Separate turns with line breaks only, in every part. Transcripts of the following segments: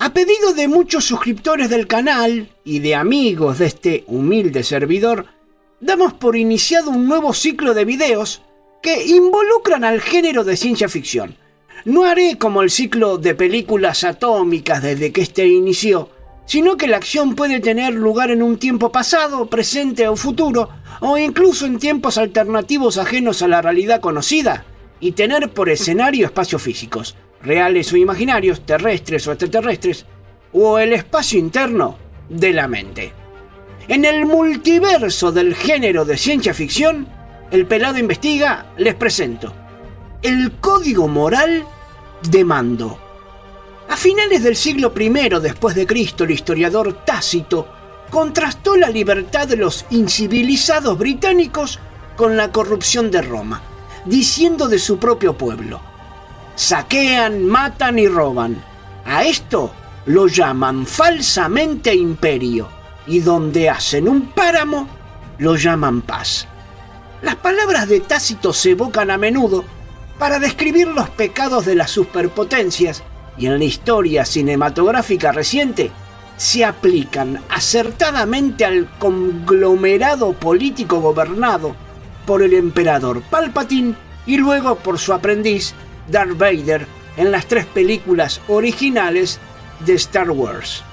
A pedido de muchos suscriptores del canal y de amigos de este humilde servidor, damos por iniciado un nuevo ciclo de videos que involucran al género de ciencia ficción. No haré como el ciclo de películas atómicas desde que este inició, sino que la acción puede tener lugar en un tiempo pasado, presente o futuro, o incluso en tiempos alternativos ajenos a la realidad conocida, y tener por escenario espacios físicos, reales o imaginarios, terrestres o extraterrestres, o el espacio interno de la mente. En el multiverso del género de ciencia ficción, El Pelado Investiga, les presento el código moral de Mando. A finales del siglo I después de Cristo, el historiador Tácito contrastó la libertad de los incivilizados británicos con la corrupción de Roma, diciendo de su propio pueblo: saquean, matan y roban. A esto lo llaman falsamente imperio, y donde hacen un páramo lo llaman paz. Las palabras de Tácito se evocan a menudo para describir los pecados de las superpotencias, y en la historia cinematográfica reciente se aplican acertadamente al conglomerado político gobernado por el emperador Palpatine y luego por su aprendiz Darth Vader en las 3 películas originales de Star Wars.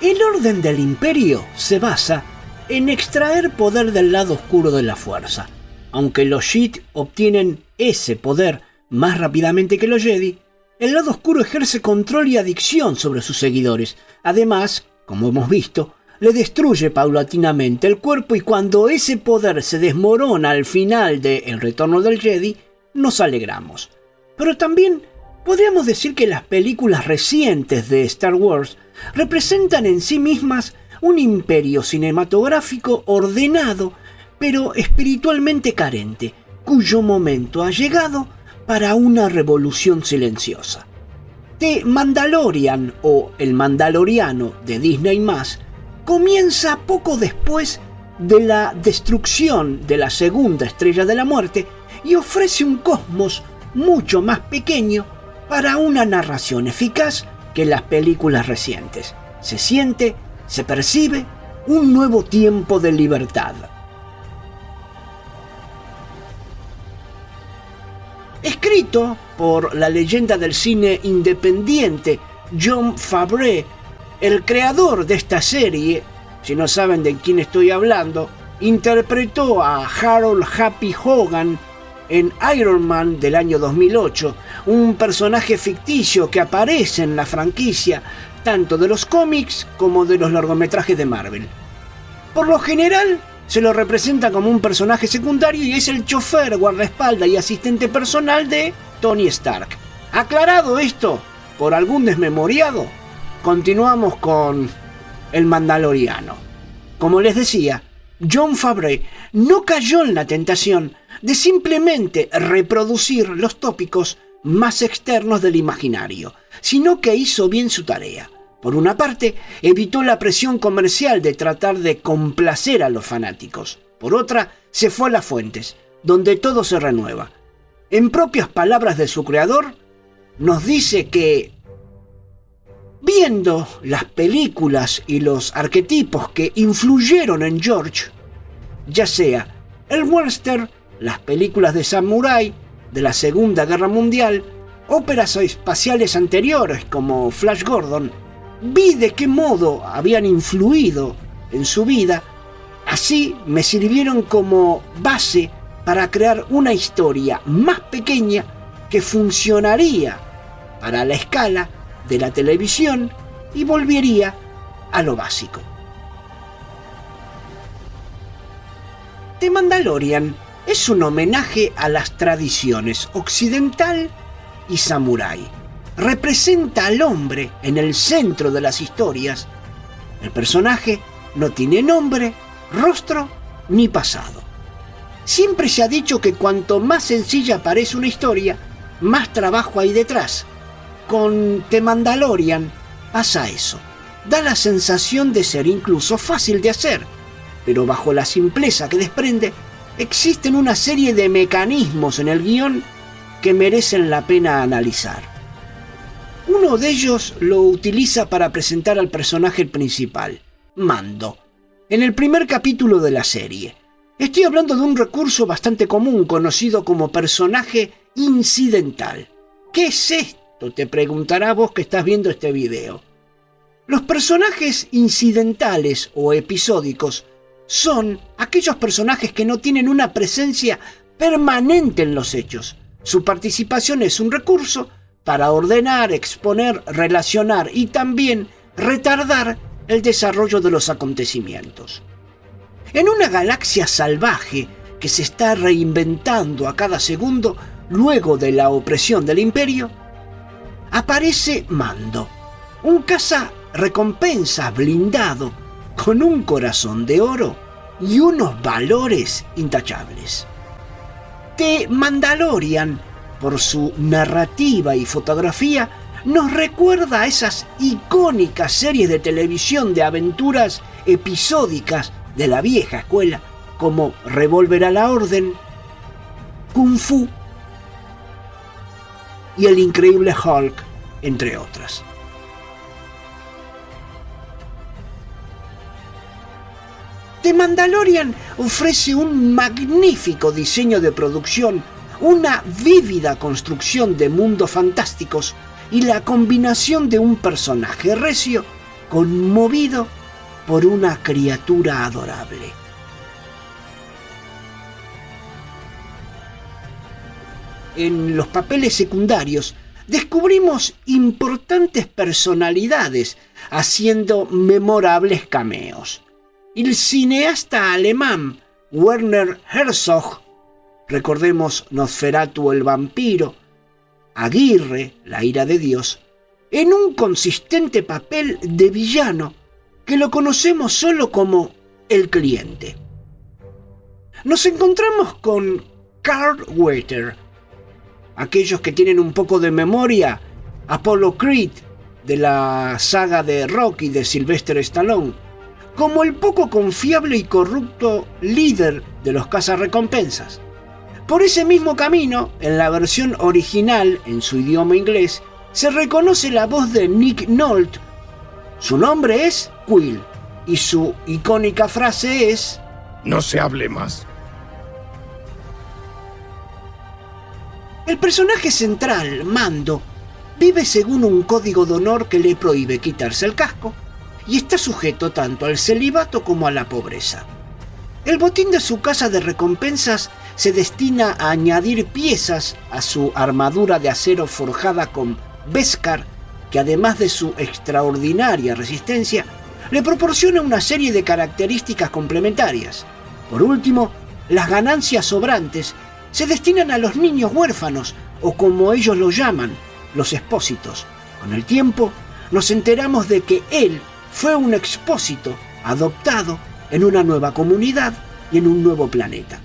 El orden del Imperio se basa en extraer poder del lado oscuro de la fuerza. Aunque los Sith obtienen ese poder más rápidamente que los Jedi, el lado oscuro ejerce control y adicción sobre sus seguidores. Además, como hemos visto, le destruye paulatinamente el cuerpo, y cuando ese poder se desmorona al final de El Retorno del Jedi, nos alegramos. Pero también podríamos decir que las películas recientes de Star Wars representan en sí mismas un imperio cinematográfico ordenado, pero espiritualmente carente, cuyo momento ha llegado para una revolución silenciosa. The Mandalorian, o El Mandaloriano de Disney+, comienza poco después de la destrucción de la segunda estrella de la muerte y ofrece un cosmos mucho más pequeño para una narración eficaz que las películas recientes. Se siente, se percibe un nuevo tiempo de libertad. Escrito por la leyenda del cine independiente Jon Favreau, el creador de esta serie, si no saben de quién estoy hablando, interpretó a Harold Happy Hogan en Iron Man del año 2008, un personaje ficticio que aparece en la franquicia tanto de los cómics como de los largometrajes de Marvel. Por lo general, se lo representa como un personaje secundario y es el chofer, guardaespaldas y asistente personal de Tony Stark. Aclarado esto por algún desmemoriado, continuamos con El Mandaloriano. Como les decía, Jon Favreau no cayó en la tentación de simplemente reproducir los tópicos más externos del imaginario, sino que hizo bien su tarea. Por una parte, evitó la presión comercial de tratar de complacer a los fanáticos. Por otra, se fue a las fuentes, donde todo se renueva. En propias palabras de su creador, nos dice que, viendo las películas y los arquetipos que influyeron en George, ya sea el western, las películas de samurái de la Segunda Guerra Mundial, óperas espaciales anteriores como Flash Gordon, vi de qué modo habían influido en su vida. Así me sirvieron como base para crear una historia más pequeña que funcionaría para la escala de la televisión y volvería a lo básico. The Mandalorian es un homenaje a las tradiciones occidental y samurái. Representa al hombre en el centro de las historias. El personaje no tiene nombre, rostro ni pasado. Siempre se ha dicho que cuanto más sencilla parece una historia, más trabajo hay detrás. Con The Mandalorian pasa eso. Da la sensación de ser incluso fácil de hacer, pero bajo la simpleza que desprende, existen una serie de mecanismos en el guión que merecen la pena analizar. Uno de ellos lo utiliza para presentar al personaje principal, Mando, en el primer capítulo de la serie. Estoy hablando de un recurso bastante común conocido como personaje incidental. ¿Qué es esto?, te preguntarás vos que estás viendo este video. Los personajes incidentales o episódicos son aquellos personajes que no tienen una presencia permanente en los hechos. Su participación es un recurso para ordenar, exponer, relacionar y también retardar el desarrollo de los acontecimientos. En una galaxia salvaje que se está reinventando a cada segundo luego de la opresión del Imperio, aparece Mando, un cazarrecompensas blindado con un corazón de oro y unos valores intachables. The Mandalorian, por su narrativa y fotografía, nos recuerda a esas icónicas series de televisión de aventuras episódicas de la vieja escuela, como Revolver a la Orden, Kung Fu y El Increíble Hulk, entre otras. The Mandalorian ofrece un magnífico diseño de producción, una vívida construcción de mundos fantásticos y la combinación de un personaje recio conmovido por una criatura adorable. En los papeles secundarios descubrimos importantes personalidades haciendo memorables cameos. El cineasta alemán Werner Herzog, recordemos Nosferatu el vampiro, Aguirre, la ira de Dios, en un consistente papel de villano que lo conocemos solo como el cliente. Nos encontramos con Carl Weathers, aquellos que tienen un poco de memoria, Apollo Creed de la saga de Rocky de Sylvester Stallone, como el poco confiable y corrupto líder de los cazarrecompensas. Por ese mismo camino, en la versión original, en su idioma inglés, se reconoce la voz de Nick Nolte. Su nombre es Quill, y su icónica frase es:
no se hable más.
El personaje central, Mando, vive según un código de honor que le prohíbe quitarse el casco y está sujeto tanto al celibato como a la pobreza. El botín de su casa de recompensas se destina a añadir piezas a su armadura de acero forjada con Beskar, que además de su extraordinaria resistencia, le proporciona una serie de características complementarias. Por último, las ganancias sobrantes se destinan a los niños huérfanos, o como ellos lo llaman, los expósitos. Con el tiempo, nos enteramos de que él fue un expósito adoptado en una nueva comunidad y en un nuevo planeta.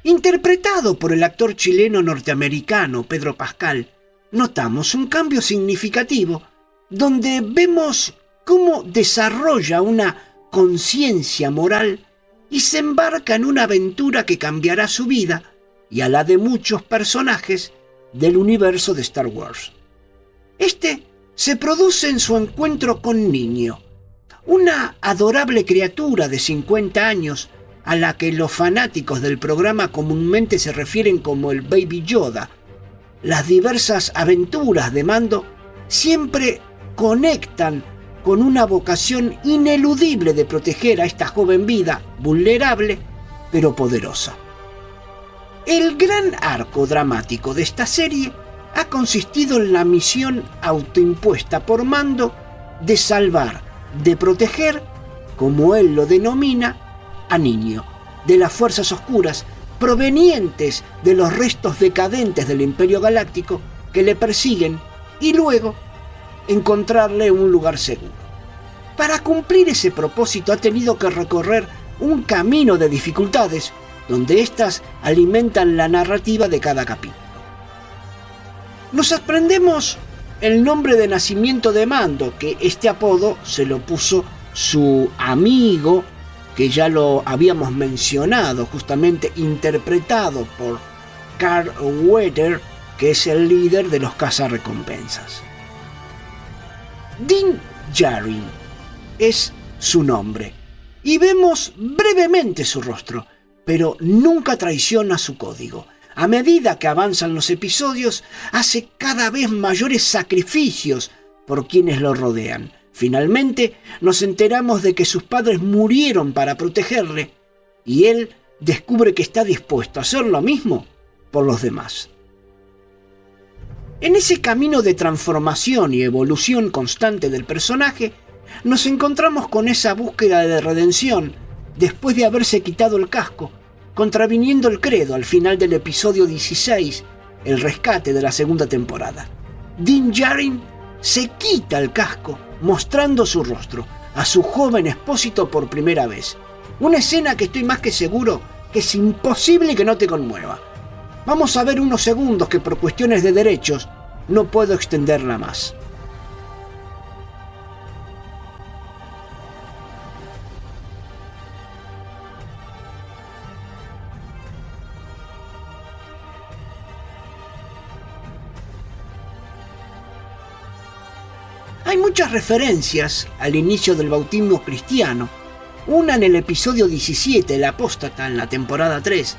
Interpretado por el actor chileno-norteamericano Pedro Pascal, notamos un cambio significativo donde vemos cómo desarrolla una conciencia moral y se embarca en una aventura que cambiará su vida y a la de muchos personajes del universo de Star Wars. Este se produce en su encuentro con Niño, una adorable criatura de 50 años a la que los fanáticos del programa comúnmente se refieren como el Baby Yoda. Las diversas aventuras de Mando siempre conectan con una vocación ineludible de proteger a esta joven vida vulnerable pero poderosa. El gran arco dramático de esta serie ha consistido en la misión autoimpuesta por Mando de salvar, de proteger, como él lo denomina, a Niño, de las fuerzas oscuras provenientes de los restos decadentes del Imperio Galáctico que le persiguen y luego encontrarle un lugar seguro. Para cumplir ese propósito ha tenido que recorrer un camino de dificultades donde éstas alimentan la narrativa de cada capítulo. Nos aprendemos el nombre de nacimiento de Mando, que este apodo se lo puso su amigo, que ya lo habíamos mencionado, justamente interpretado por Carl Weathers, que es el líder de los cazarrecompensas. Din Djarin es su nombre, y vemos brevemente su rostro, pero nunca traiciona su código. A medida que avanzan los episodios, hace cada vez mayores sacrificios por quienes lo rodean. Finalmente, nos enteramos de que sus padres murieron para protegerle, y él descubre que está dispuesto a hacer lo mismo por los demás. En ese camino de transformación y evolución constante del personaje, nos encontramos con esa búsqueda de redención después de haberse quitado el casco, contraviniendo el credo al final del episodio 16, el rescate de la segunda temporada. Din Djarin se quita el casco, mostrando su rostro a su joven expósito por primera vez. Una escena que estoy más que seguro que es imposible que no te conmueva. Vamos a ver unos segundos que por cuestiones de derechos no puedo extenderla más. Hay muchas referencias al inicio del bautismo cristiano, una en el episodio 17, el apóstata, en la temporada 3,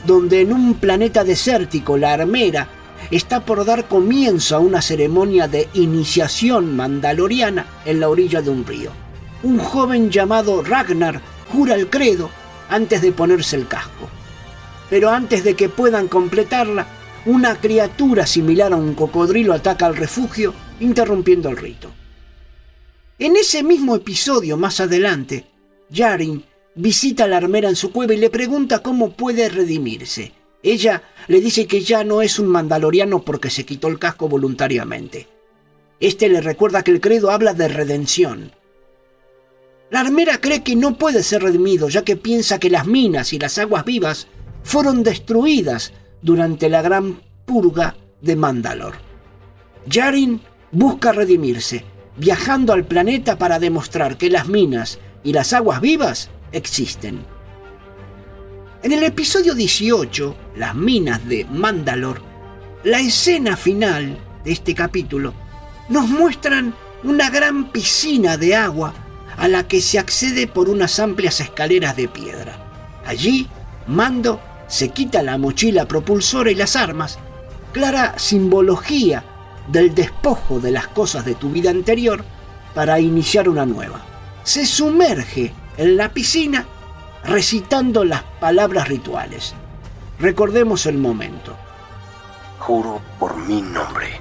donde en un planeta desértico la armera está por dar comienzo a una ceremonia de iniciación mandaloriana en la orilla de un río. Un joven llamado Ragnar jura el credo antes de ponerse el casco. Pero antes de que puedan completarla, una criatura similar a un cocodrilo ataca al refugio, interrumpiendo el rito. En ese mismo episodio, más adelante, Djarin visita a la armera en su cueva y le pregunta cómo puede redimirse. Ella le dice que ya no es un mandaloriano porque se quitó el casco voluntariamente. Este le recuerda que el credo habla de redención. La armera cree que no puede ser redimido, ya que piensa que las minas y las aguas vivas fueron destruidas durante la gran purga de Mandalor. Djarin busca redimirse, viajando al planeta para demostrar que las minas y las aguas vivas existen. En el episodio 18, las minas de Mandalor, la escena final de este capítulo, nos muestran una gran piscina de agua a la que se accede por unas amplias escaleras de piedra. Allí, Mando se quita la mochila propulsora y las armas, clara simbología del despojo de las cosas de tu vida anterior para iniciar una nueva. Se sumerge en la piscina recitando las palabras rituales. Recordemos el momento.
Juro por mi nombre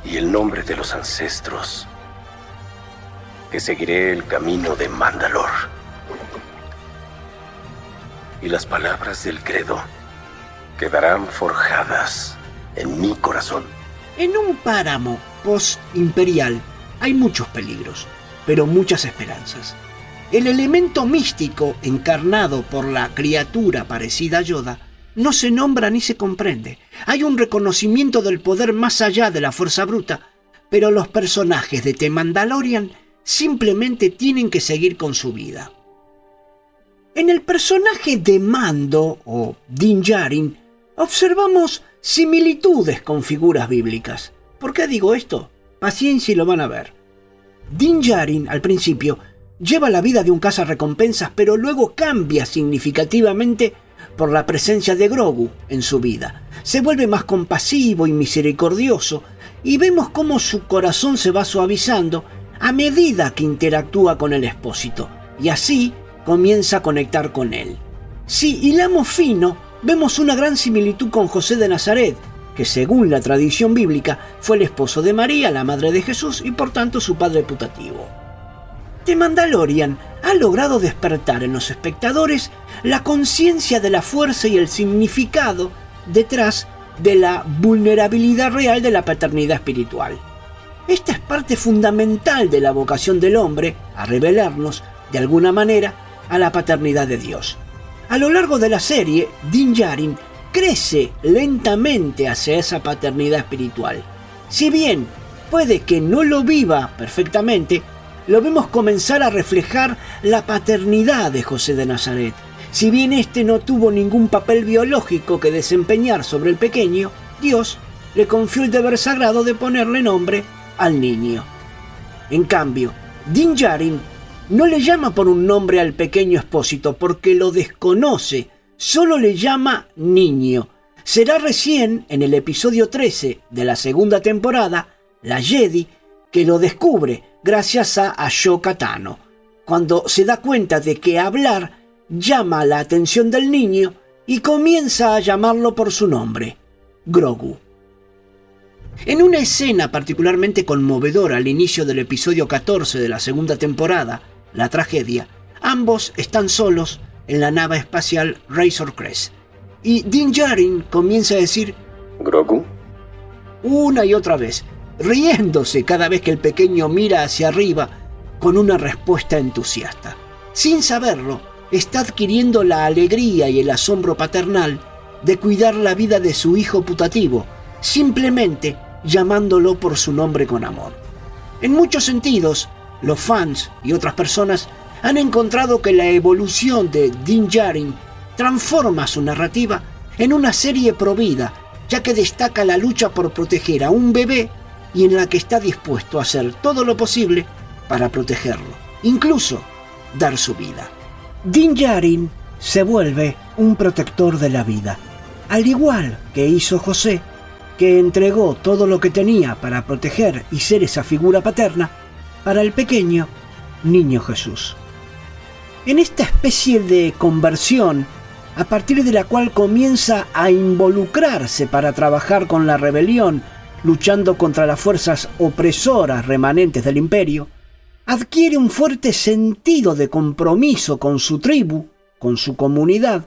y el nombre de los ancestros que seguiré el camino de Mandalor. Y las palabras del credo quedarán forjadas en mi corazón.
En un páramo post-imperial hay muchos peligros, pero muchas esperanzas. El elemento místico encarnado por la criatura parecida a Yoda no se nombra ni se comprende. Hay un reconocimiento del poder más allá de la fuerza bruta, pero los personajes de The Mandalorian simplemente tienen que seguir con su vida. En el personaje de Mando, o Din Djarin, observamos similitudes con figuras bíblicas. ¿Por qué digo esto? Paciencia y lo van a ver. Din Djarin, al principio, lleva la vida de un cazarrecompensas, pero luego cambia significativamente por la presencia de Grogu en su vida. Se vuelve más compasivo y misericordioso, y vemos cómo su corazón se va suavizando a medida que interactúa con el expósito, y así comienza a conectar con él. Si hilamos fino, vemos una gran similitud con José de Nazaret, que según la tradición bíblica fue el esposo de María, la madre de Jesús, y por tanto su padre putativo. The Mandalorian ha logrado despertar en los espectadores la conciencia de la fuerza y el significado detrás de la vulnerabilidad real de la paternidad espiritual. Esta es parte fundamental de la vocación del hombre a revelarnos, de alguna manera, a la paternidad de Dios. A lo largo de la serie, Din Djarin crece lentamente hacia esa paternidad espiritual. Si bien puede que no lo viva perfectamente, lo vemos comenzar a reflejar la paternidad de José de Nazaret Si bien este no tuvo ningún papel biológico que desempeñar sobre el pequeño, Dios le confió el deber sagrado de ponerle nombre al niño. En cambio, Din Djarin no le llama por un nombre al pequeño Expósito porque lo desconoce, solo le llama niño. Será recién en el episodio 13 de la segunda temporada, la Jedi, que lo descubre gracias a Ahsoka Tano, cuando se da cuenta de que hablar llama la atención del niño y comienza a llamarlo por su nombre, Grogu. En una escena particularmente conmovedora al inicio del episodio 14 de la segunda temporada, La Tragedia, ambos están solos en la nave espacial Razor Crest, y Din Djarin comienza a decir
¿Grogu?
Una y otra vez, riéndose cada vez que el pequeño mira hacia arriba con una respuesta entusiasta. Sin saberlo, está adquiriendo la alegría y el asombro paternal de cuidar la vida de su hijo putativo, simplemente llamándolo por su nombre con amor. En muchos sentidos, los fans y otras personas han encontrado que la evolución de Din Djarin transforma su narrativa en una serie provida, ya que destaca la lucha por proteger a un bebé y en la que está dispuesto a hacer todo lo posible para protegerlo, incluso dar su vida. Din Djarin se vuelve un protector de la vida, al igual que hizo José, que entregó todo lo que tenía para proteger y ser esa figura paterna para el pequeño niño Jesús. En esta especie de conversión, a partir de la cual comienza a involucrarse para trabajar con la rebelión, luchando contra las fuerzas opresoras remanentes del imperio, adquiere un fuerte sentido de compromiso con su tribu, con su comunidad,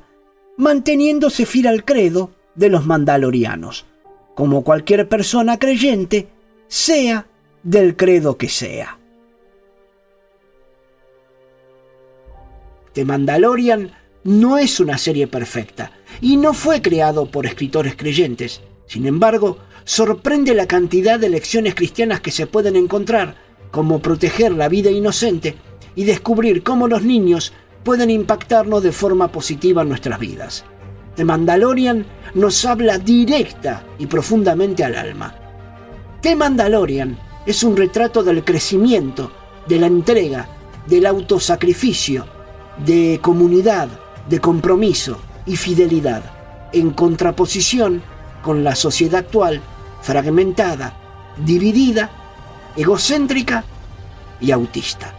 manteniéndose fiel al credo de los mandalorianos, como cualquier persona creyente, sea del credo que sea. The Mandalorian no es una serie perfecta y no fue creado por escritores creyentes. Sin embargo, sorprende la cantidad de lecciones cristianas que se pueden encontrar, como proteger la vida inocente y descubrir cómo los niños pueden impactarnos de forma positiva en nuestras vidas. The Mandalorian nos habla directa y profundamente al alma. The Mandalorian es un retrato del crecimiento, de la entrega, del autosacrificio, de comunidad, de compromiso y fidelidad, en contraposición con la sociedad actual, fragmentada, dividida, egocéntrica y autista.